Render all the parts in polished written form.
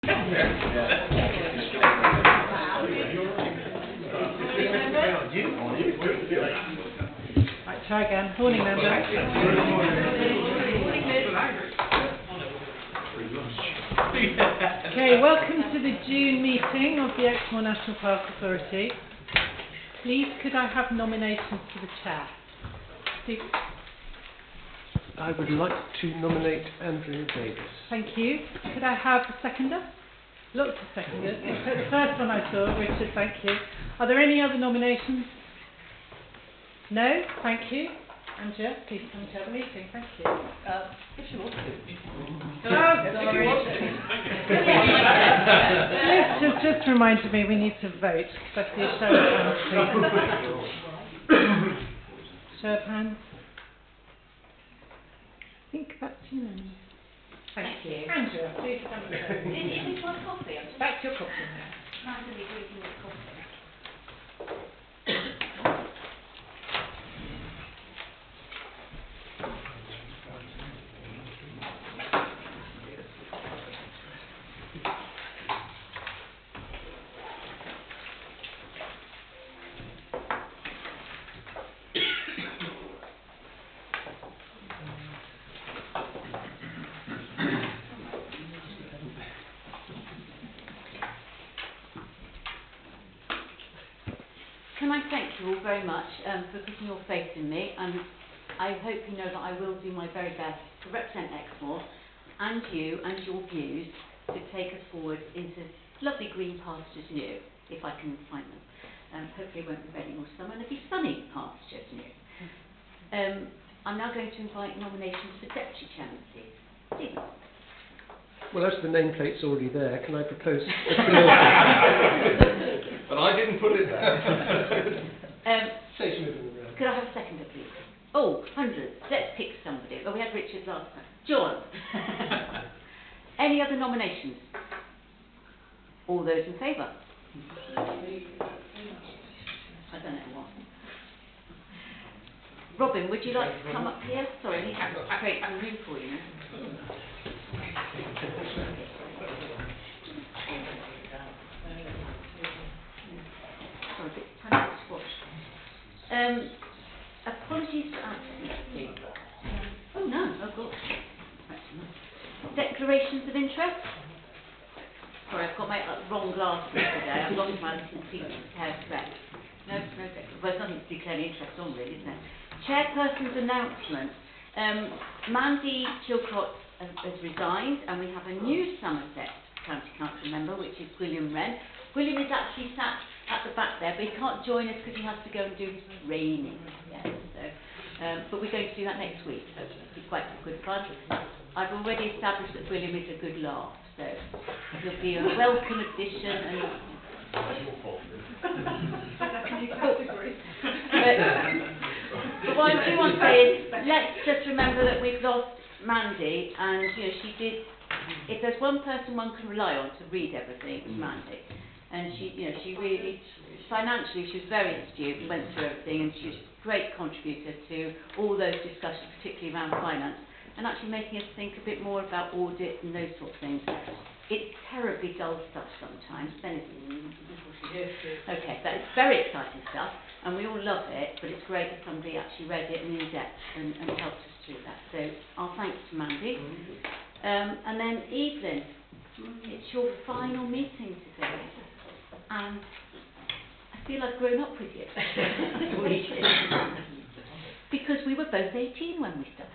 Right, try again. Morning, members. Okay, welcome to the June meeting of the Exmoor National Park Authority. Please, could I have nominations for the chair? Steve? I would like to nominate Andrew Davis. Thank you. Could I have a seconder? Lots of seconders. The first one I saw, Richard, thank you. Are there any other nominations? No? Thank you. Andrea, please come to the meeting. Thank you. If you want to. Liz just reminded me we need to vote. Let's do a show of hands, please. Show of hands. I think that's unanimous. Thank you. Andrea, please come to the podium. Is it my coffee? Back to your coffee now. Nice to be drinking this coffee. Can I thank you all very much for putting your faith in me, and I hope you know that I will do my very best to represent Exmoor and you and your views to take us forward into lovely green pastures new, if I can find them. Hopefully it won't be raining or summer, and it'll be sunny pastures new. I'm now going to invite nominations for deputy chairman, please. Stephen. Well, as the nameplate's already there, can I propose But I didn't put it there. Could I have a seconder, please? Oh, hundreds. Let's pick somebody. Oh, we had Richard last time. John. Any other nominations? All those in favour? I don't know what. Robin, would you like to come up here? Sorry, I need to create some room for you. Sorry, a bit tiny to squash. Apologies for absence, please. Oh no, oh gosh. Declarations of interest? Sorry, I've got my wrong glasses today. I've lost my hair spec. No, well, there's nothing to declare interest on really, isn't there? Chairperson's announcement. Mandy Chilcott has resigned, and we have a new Somerset County Council member, which is William Wren. William is actually sat at the back there, but he can't join us because he has to go and do his training. Yes, so, but we're going to do that next week, so it'll be quite good fun. I've already established that William is a good laugh, so he'll be a welcome addition. And but what I do want to say is, let's just remember that we've lost Mandy, and she did. If there's one person one can rely on to read everything, it's Mandy. And she really, financially, she was very astute and went through everything, and she was a great contributor to all those discussions, particularly around finance, and actually making us think a bit more about audit and those sort of things. It's terribly dull stuff sometimes. Okay, but it's very exciting stuff, and we all love it, but it's great if somebody actually read it in depth and helped us through that. So our thanks to Mandy. And then Evelyn, it's your final meeting today, and I feel I've grown up with you. Because we were both 18 when we started.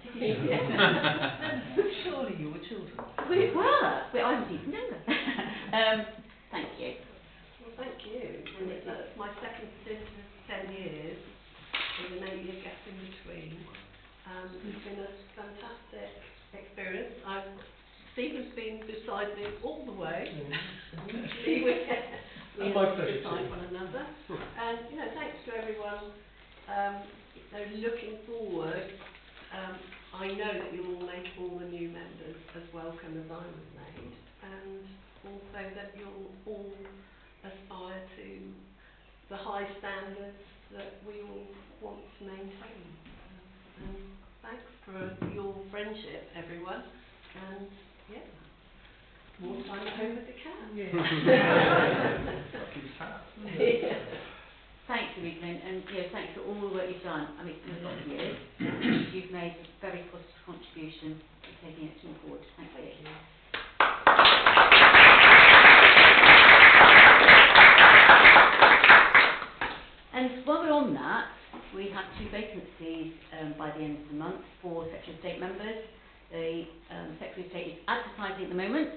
Surely you were children. We were. I was even younger. Thank you. Well, thank you. And it's my second stint of 10 years, with an 8-year gap in between. It's been a fantastic experience. Stephen's been beside me all the way. We beside one another. And thanks to everyone. Looking forward, I know that you'll all make all the new members as welcome as I was made, and also that you'll all aspire to the high standards that we all want to maintain. Thanks for your friendship, everyone. And more time at home with the cat. Keep fat. Yeah. Thanks, Evelyn, and thanks for all the work you've done. I mean, it's been a lot of years. You've made a very positive contribution to taking action forward. Thank you. And while we're on that, we have 2 vacancies by the end of the month for Secretary of State members. The Secretary of State is advertising at the moment,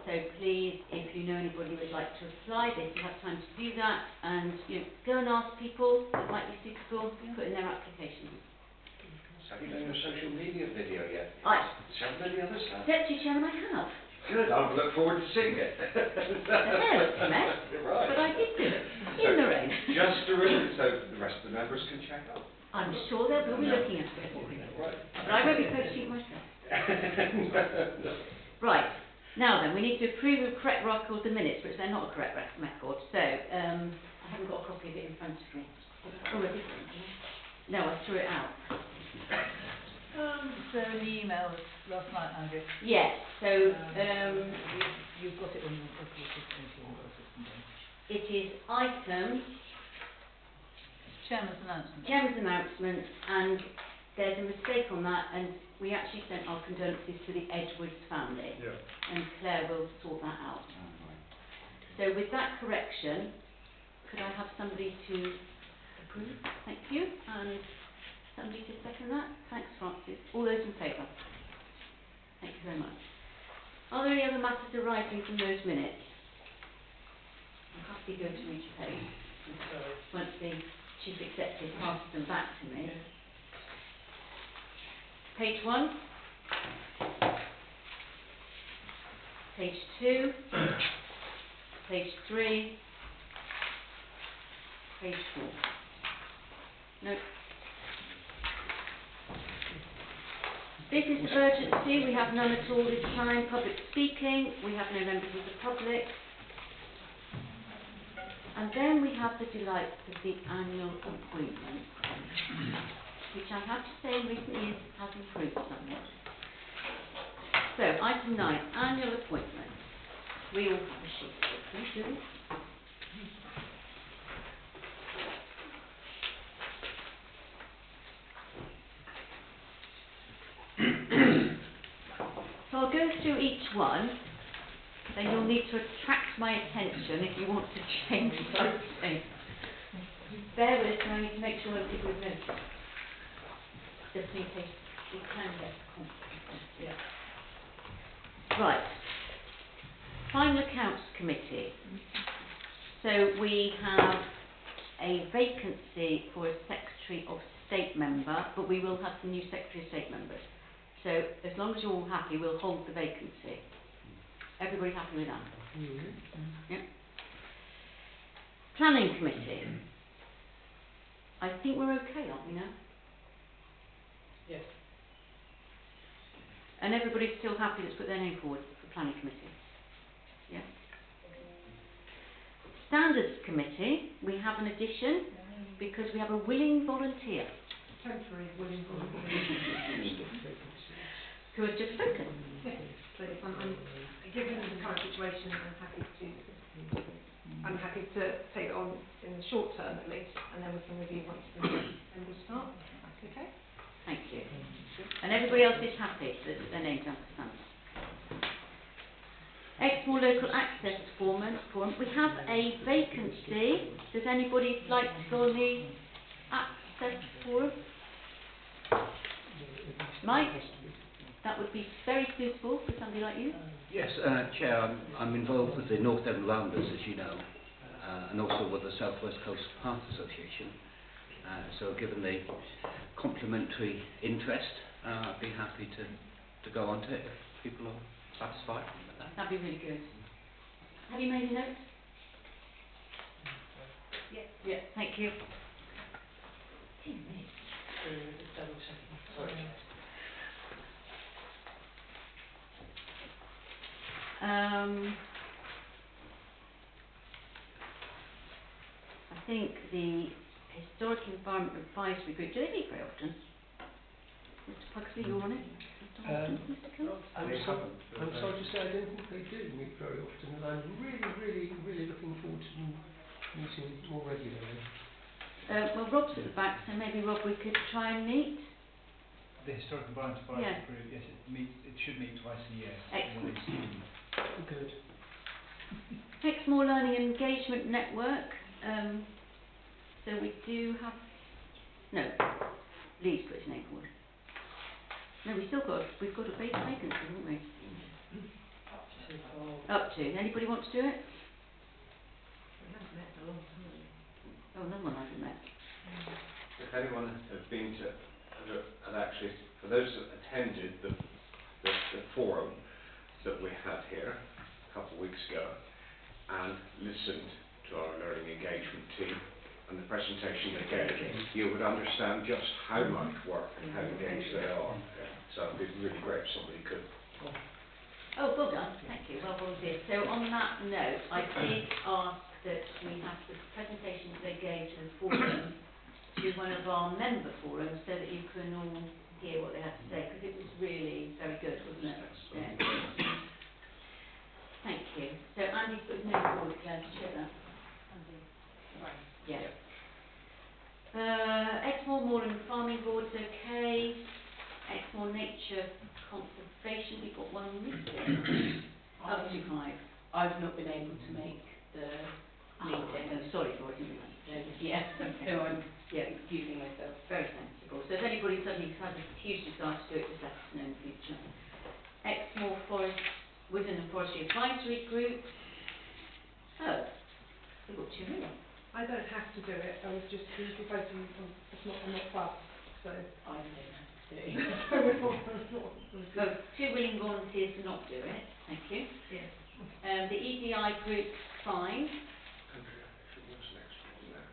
so please, if you know anybody who would like to apply, they still have time to do that, and go and ask people that might be suitable to put in their applications. Have you done your social media video yet? Right. Show them the other stuff. Deputy Chairman, I have. Good, I look forward to seeing it. The hair looks a mess, Right. but I did do it, in the rain. Just to really, so the rest of the members can check out. I'm sure they will be looking at it. Right. But I won't be posting it myself. Right, now then, we need to approve the correct record of the minutes, which they're not a correct record, so I haven't got a copy of it in front of me. Oh, I did. No, I threw it out. So in the email last night, Andrew, Yes, so you've got it on your record system. it is item, Chairman's announcement. Chairman's announcement, and there's a mistake on that, and we actually sent our condolences to the Edwards family, and Claire will sort that out. So with that correction, could I have somebody to approve? Thank you, and somebody to second that? Thanks, Francis. All those in favour? Thank you very much. Are there any other matters arising from those minutes? I'll have to go to each page. Once the Chief Executive passes them back to me. Page 1. Page 2. Page 3. Page 4. No. Business urgency, we have none at all this time. Public speaking, we have no members of the public. And then we have the delight of the annual appointment, which I have to say in recent years has improved somewhat. So, item 9, annual appointment. We all have a sheet, please, do we? So I'll go through each one, then you'll need to attract my attention if you want to change something. Bear with me, I need to make sure that people notice. Just in case we can get confidence. Yeah. Right. Final Accounts Committee. So we have a vacancy for a Secretary of State member, but we will have some new Secretary of State members. So as long as you're all happy, we'll hold the vacancy. Everybody happy with that? Yeah. Planning Committee. I think we're okay, aren't we now? Yes. And everybody's still happy that's put their name forward for Planning Committee? Yeah. Standards Committee, we have an addition because we have a willing volunteer. Temporary willing volunteer. Who has just spoken. Yes, but given the current situation, I'm happy to take it on in the short term at least, and then we can review once the members start. That's okay. Thank you. And everybody else is happy that their names are standards. Exmoor Local Access Forum. We have a vacancy. Does anybody like to go on the Access Forum? Mike? That would be very suitable for somebody like you. Yes, Chair, I'm involved with the North Devon Rounders, as you know, and also with the South West Coast Heart Association. So given the complementary interest, I'd be happy to go on to it if people are satisfied with that. That'd be really good. Have you made a note? Yes. Yeah, thank you. I think the Historic Environment Advisory Group, do they meet very often? Mr. Pugsley, you're on it? I'm sorry to say I don't think they do meet very often, and I'm really looking forward to meeting more regularly. Well, Rob's at the back, so maybe Rob, we could try and meet. The Historical Environment Advisory Yeah. Group, yes, it should meet twice a year. Excellent. Good. Exmoor Learning and Engagement Network. So we do have, no, Lee's put his name forward. No, we've got a vacancy, haven't we? Up to. Anybody want to do it? We haven't met for a long time. Oh, no one hasn't met. If anyone has been to, and actually, for those that attended the forum that we had here a couple of weeks ago and listened to our learning engagement team and the presentation they gave, you would understand just how much work and how engaged they are. So it'd be really great if somebody could. Oh, well done. Thank you. Well volunteered. So on that note, I did ask that we have the presentations they gave to the forum to one of our member forums so that you can all hear what they had to say, because it was really very good, wasn't it? Yeah. Thank you. So Andy's put his name forward to share that. Yeah. Exmoor Moorland Farming Board's okay. Exmoor Nature Conservation, we've got one missing. Up to 5. I've not been able to make the meeting. Oh, sorry for it. Yeah. So I'm excusing myself. Very sensible. So if anybody suddenly has a huge desire to do it, just let us know in the future. Exmoor Forest, Woodland and Forestry Advisory Group. Oh, we've got 2 minutes. I don't have to do it, I was just voting on, I'm not fast, so. I don't have to do it. So 2 willing volunteers to not do it. Thank you. Yes. The EDI Group, 5. Andrea, if you want an extra one there,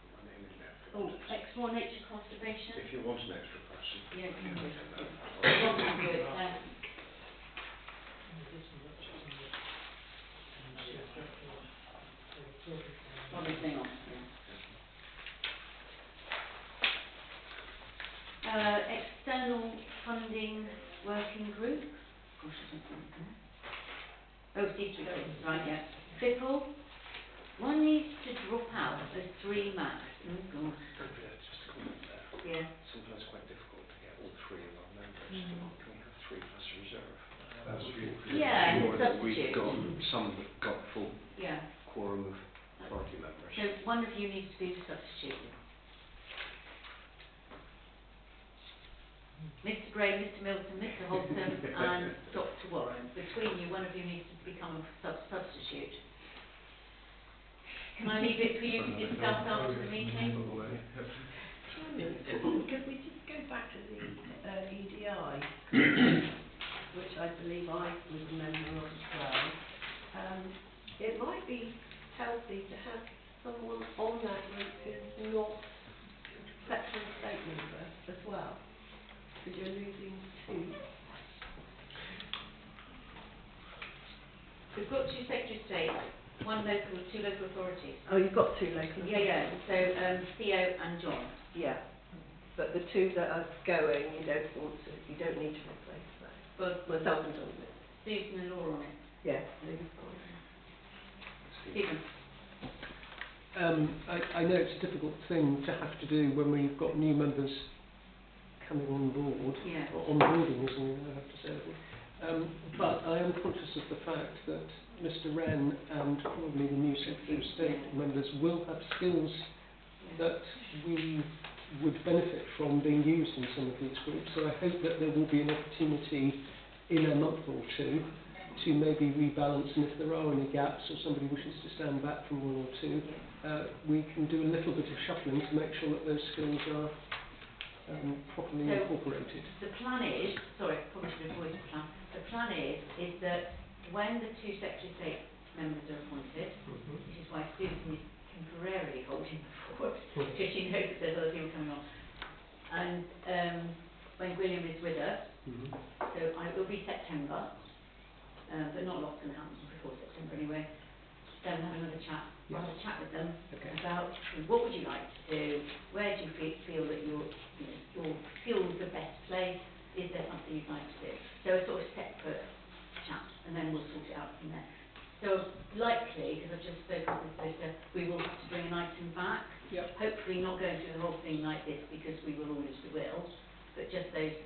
put my name in there. Oh, Exmoor Nature Conservation. If you want an extra person. Yeah, you can do it. Yeah. Rob can do it, thanks. On the thing on, yeah. External Funding Working Group. Gosh, I don't think there. Oh, C3, right, yeah. Triple. One needs to drop out as 3 max. Oh, God. Andrea, just a comment there. Yeah. Sometimes it's quite difficult to get all 3 of our members. Can we have 3 plus reserve? That's Yeah, sure that substitute. we've got some that got full Yeah. quorum of party members. So one of you needs to be the substitute. Mr. Gray, Mr. Milton, Mr. Holton and Dr. Warren. Between you, one of you needs to become a substitute. Can I leave it for you to discuss after the meeting? Could we just go back to the EDI, which I believe I was a member of as well. It might be healthy to have someone on that group who's not Secretary of State member as well, because you're losing 2. We've got 2 Secretary of State, 2 local authorities. Oh, you've got 2 local Yeah. So Theo and John. Yeah, but the 2 that are going, you don't need to replace that. Well, Myself and John. Susan and Laura on it. Yeah. Stephen. I know it's a difficult thing to have to do when we've got new members coming on board, Yeah. or onboarding as we now have to say. But I am conscious of the fact that Mr. Wren and probably the new Secretary of State members will have skills that we would benefit from being used in some of these groups. So I hope that there will be an opportunity in a month or 2 to maybe rebalance, and if there are any gaps or somebody wishes to stand back from 1 or 2, we can do a little bit of shuffling to make sure that those skills are properly incorporated. The plan is, sorry, probably should have voiced the plan. The plan is that when the 2 Secretary of State members are appointed, which is why Susan is temporarily holding the fort, because she knows that there's other people coming on, and when William is with us, so it will be September, but not a lot's going to happen before September anyway. Then we'll have another chat. I'll have a chat with them about what would you like to do, where do you feel that your skills are best placed, is there something you'd like to do? So a sort of separate chat, and then we'll sort it out from there. So likely, because I've just spoken to the solicitor, we will have to bring an item back. Yep. Hopefully not going through the whole thing like this because we will audit the will, but just those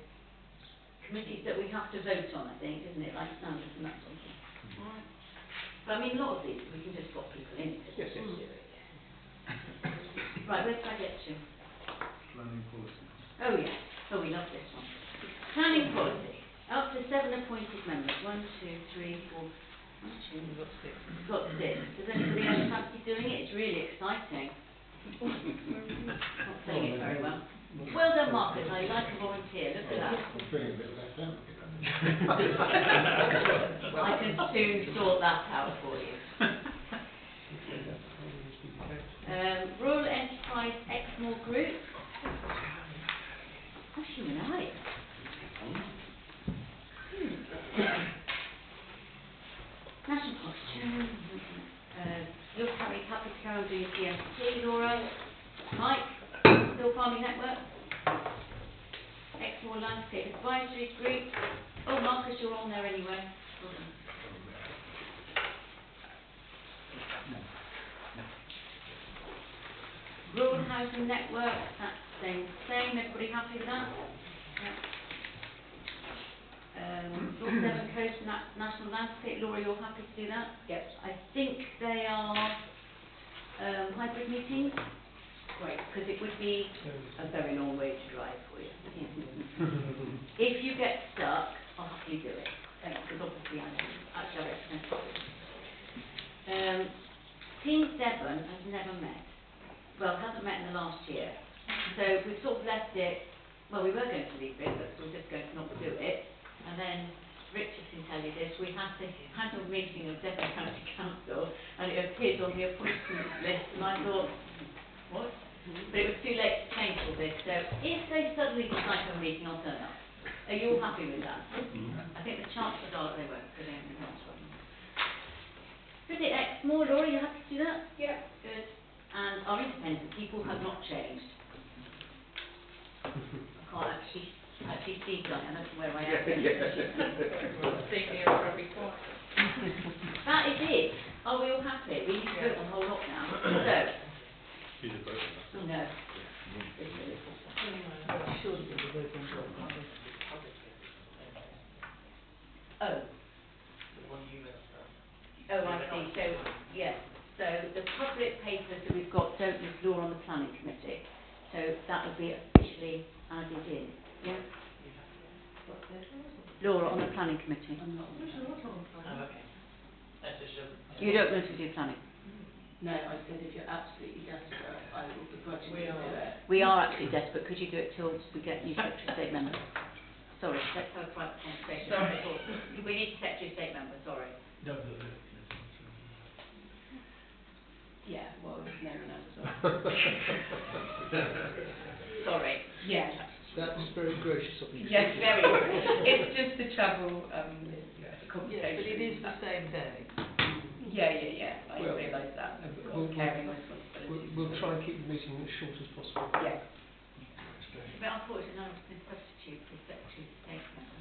committees that we have to vote on, I think, isn't it, like standards and that sort of thing. Alright. But I mean, a lot of these, we can just swap people in. Yes, yes. Right, where did I get to? Planning policy. Oh yes, oh we love this one. Planning policy, up to 7 appointed members, 1, 2, 3, 4, 1, 2, We've got 6. we've got 6. Does anybody else fancy doing it? It's really exciting. Not saying it very well. Well done, Marcus, I like a volunteer, look at that. I can soon sort that out for you. Rural Enterprise Exmoor Group. That's you and I. National Parks Chair. You're happy to carry on doing CMT, Laura. Mike, Still Farming Network. Exmoor Landscape Advisory Group. Oh, Marcus, you're on there anyway. Well done. Rural Housing Network, that's the same. Everybody happy with that? Yeah. North Devon Coast National Landscape. Laura, you're happy to do that? Yes. I think they are hybrid meetings. Great, because it would be a very long way to drive for you. If you get stuck, I'll happily do it. Because obviously I know. Actually, I recommend it. Team Devon has never met. Well, hasn't met in the last year. So we've sort of left it, well, we were going to leave it, but we were just going to not do it. And then Richard can tell you this, we had the annual meeting of Devon County Council, and it appeared on the appointments list, and I thought, what? But it was too late to change all this. So if they suddenly decide to have a meeting, I'll turn up. Are you all happy with that? I think the chances are that they won't, because they haven't announced one. Visit Exmoor, Laura, you happy to do that? Yeah. Good. And our independent people have not changed. I can't actually see Diane, I don't know where I am. That is it. Are we all happy? We need to vote on the whole lot now. So. Oh, no. Surely there's a vote on what? Oh. Oh, I see. So, yes. So the public papers that we've got don't use law on the planning committee. So that would be officially added in. Yeah? Law on the planning committee. You don't want to do planning? No, I said if you're absolutely desperate, I will begrudgingly do it. We are actually desperate. Could you do it till we get new Secretary of State member? Sorry, let's have a private conversation. Sorry. We need Secretary of State member, sorry. Yeah, well, it's no one else. Sorry. Yeah. That's very gracious of you. Yes, very good. It's just the travel, complication. Yes, but it is the same day. Yeah. I Well, realise that. we'll Caring responsibilities. We'll try and keep the meeting as short as possible. Yeah. But unfortunately, none of us can substitute for Secretary of State member.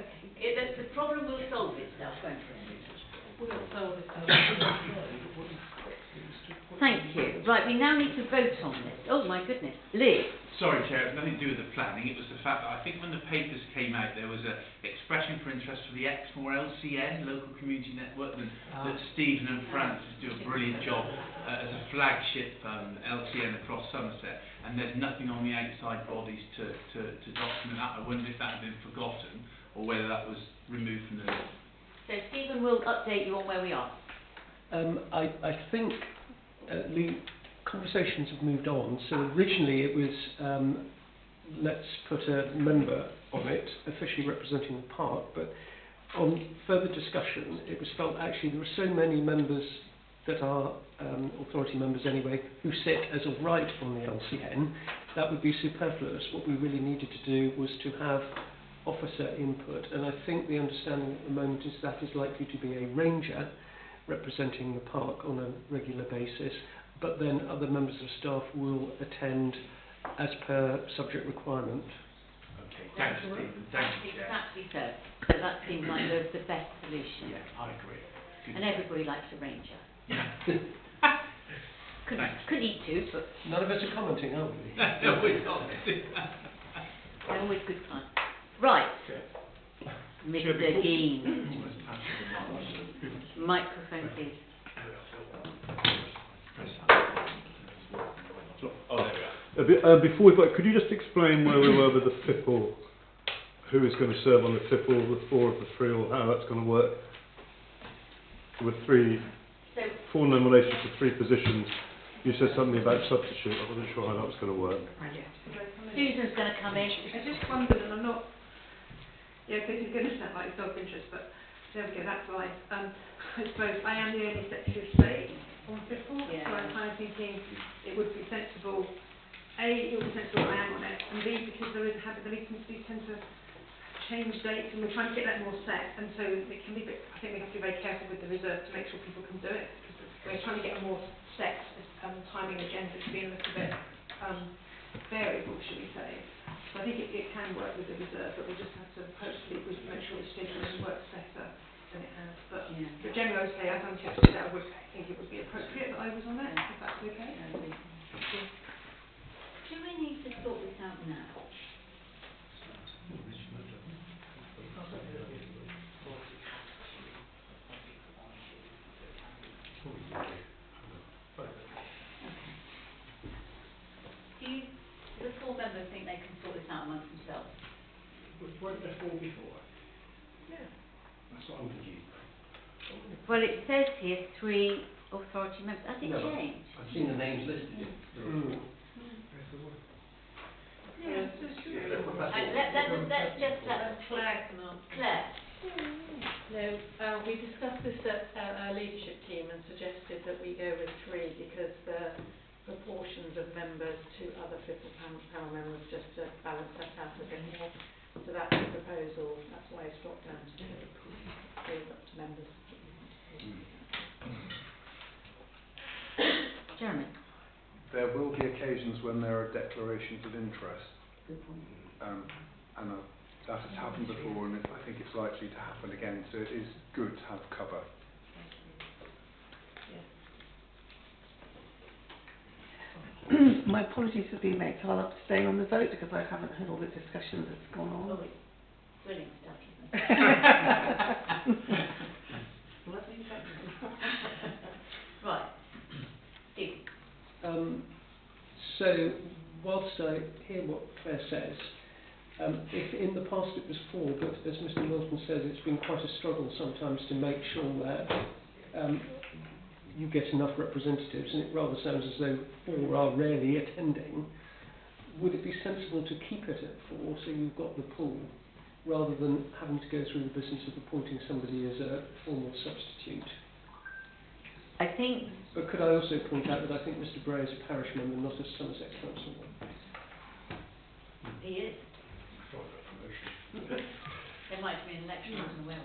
Okay. The problem will solve itself, won't it? We'll solve it. Thank you. Right, we now need to vote on this. Oh my goodness. Liz. Sorry, Chair, it had nothing to do with the planning. It was the fact that I think when the papers came out, there was an expression for interest for the Exmoor LCN, Local Community Network, that Stephen and Francis do a brilliant job as a flagship LCN across Somerset. And there's nothing on the outside bodies to document that. I wondered if that had been forgotten or whether that was removed from the list. So Stephen will update you on where we are. I think the conversations have moved on. So originally it was let's put a member on it, officially representing the park, but on further discussion it was felt actually there were so many members that are authority members anyway, who sit as a right on the LCN, that would be superfluous. What we really needed to do was to have officer input, and I think the understanding at the moment is that is likely to be a ranger representing the park on a regular basis, but then other members of staff will attend as per subject requirement. Okay, Stephen. Thank you, Chair. Exactly so. So that seems like the best solution. Yeah, I agree. Good. And everybody likes a ranger. Yeah. Couldn't eat two, but None of us are commenting, are we? No, we're not. they're always good fun. Right. Mr. Dean. Microphone, please. Oh, there we are. Before we vote, could you just explain where we were with the FIPL, who is going to serve on the FIPL, the 4 of the 3, or how that's going to work? With So, 4 nominations for 3 positions. You said something about substitute. I wasn't sure how that was going to work. Susan's going to come in. I just wondered, and I'm not, because you're going to sound like self-interest, but there we go, that's right. I suppose I am the only Secretary of State on FIPL, so I'm kind of thinking it would be sensible, A, it would be sensible I am on it, and B, because there is the meetings do tend to change dates, and we're trying to get that more set, and so it can be a bit, I think we have to be very careful with the reserve to make sure people can do it, because we're trying to get a more set timing agenda to be a little bit variable, should we say. So I think it can work with the reserve, but we just have to hopefully make sure the scheduling works better than it has. But generally I would say, as I'm Secretary, I would think it would be appropriate that I was on it, if that's okay. Do we need to sort this out now? Do the 4 members think they can sort this out amongst themselves? Weren't there 4 before? Yeah. That's what I'm confused. Well, it says here 3 authority members. Has it changed? I've seen the names listed. Let's just let Claire come on. Claire. No, we discussed this at our leadership team and suggested that we go with 3 because the proportions of members to other FIPL panel members just to balance that out a bit more. So that's the proposal. That's why it's dropped down to 2. 3 is up to members. Jeremy. There will be occasions when there are declarations of interest. That has happened before, and I think it's likely to happen again, so it is good to have cover. My apologies for being late, so I'll abstain on the vote because I haven't heard all the discussion that's gone on. Oh, it's brilliant stuff, isn't it? Right. Steve. So, whilst I hear what Claire says, if in the past it was 4, but as Mr Milton says, it's been quite a struggle sometimes to make sure that you get enough representatives, and it rather sounds as though 4 are rarely attending. Would it be sensible to keep it at 4 so you've got the pool, rather than having to go through the business of appointing somebody as a formal substitute? I think... But could I also point out that I think Mr Bray is a parish member, not a Somerset councillor? He is. There might be an election, I don't know where.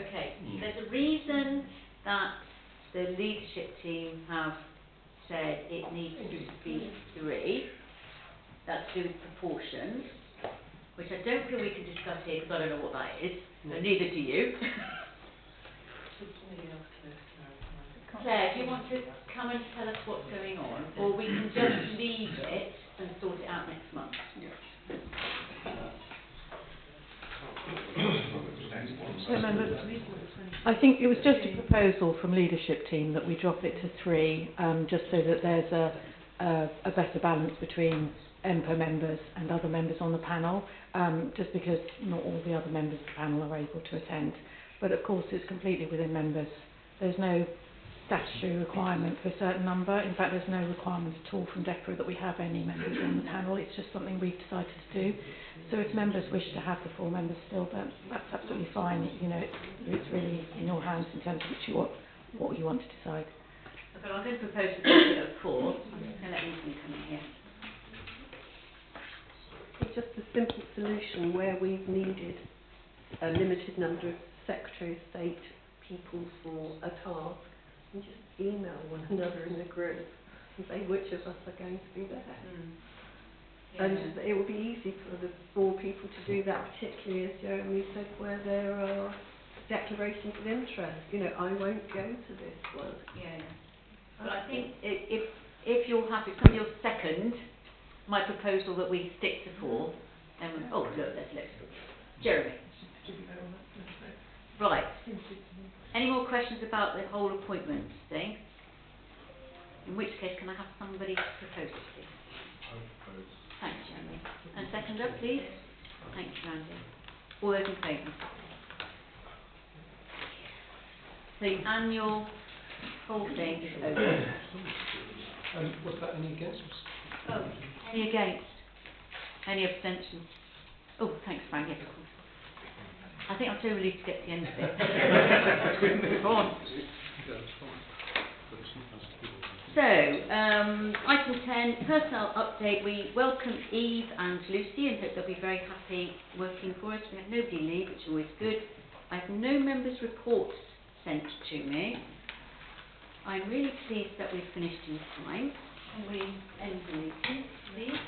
Okay, there's a reason that the leadership team have said it needs to be 3. That's to do with proportions, which I don't feel we can discuss here because I don't know what that is, so neither do you. Claire, do you want to come and tell us what's going on, or we can just leave it and sort it out next month? I think it was just a proposal from leadership team that we drop it to 3, just so that there's a better balance between ENPA members and other members on the panel, just because not all the other members of the panel are able to attend. But of course it's completely within members. There's no statutory requirement for a certain number. In fact, there's no requirement at all from DEFRA that we have any members on the panel. It's just something we've decided to do. So if members wish to have the 4 members still, then that's absolutely fine. You know, it's really in your hands in terms of what you want to decide. Okay, I'm going to propose to keep it at 4. I'm just going to let Ethan come in here. It's just a simple solution where we've needed a limited number of Secretary of State people for a task, and just email one another in the group and say which of us are going to be there. And it would be easy for the board people to do that, particularly as Jeremy said, where there are declarations of interest. You know, I won't go to this one. Yeah. But I think if you're happy, from your second, my proposal that we stick to 4, oh look, let's Jeremy. Right. Any more questions about the whole appointment thing? In which case, can I have somebody propose it, please? Thanks, Jeremy. And seconder, please. Thanks, Randy. All those in favour? The annual whole thing is over. What about any against? Oh, any against? Any abstentions? Oh, thanks, Frank. Yes, of course. I think I'm too relieved to get to the end of it. Go on. So, item 10, personnel update. We welcome Eve and Lucy and hope they'll be very happy working for us. We have nobody leave, which is always good. I have no members' reports sent to me. I'm really pleased that we've finished in time. Can we end the meeting, please?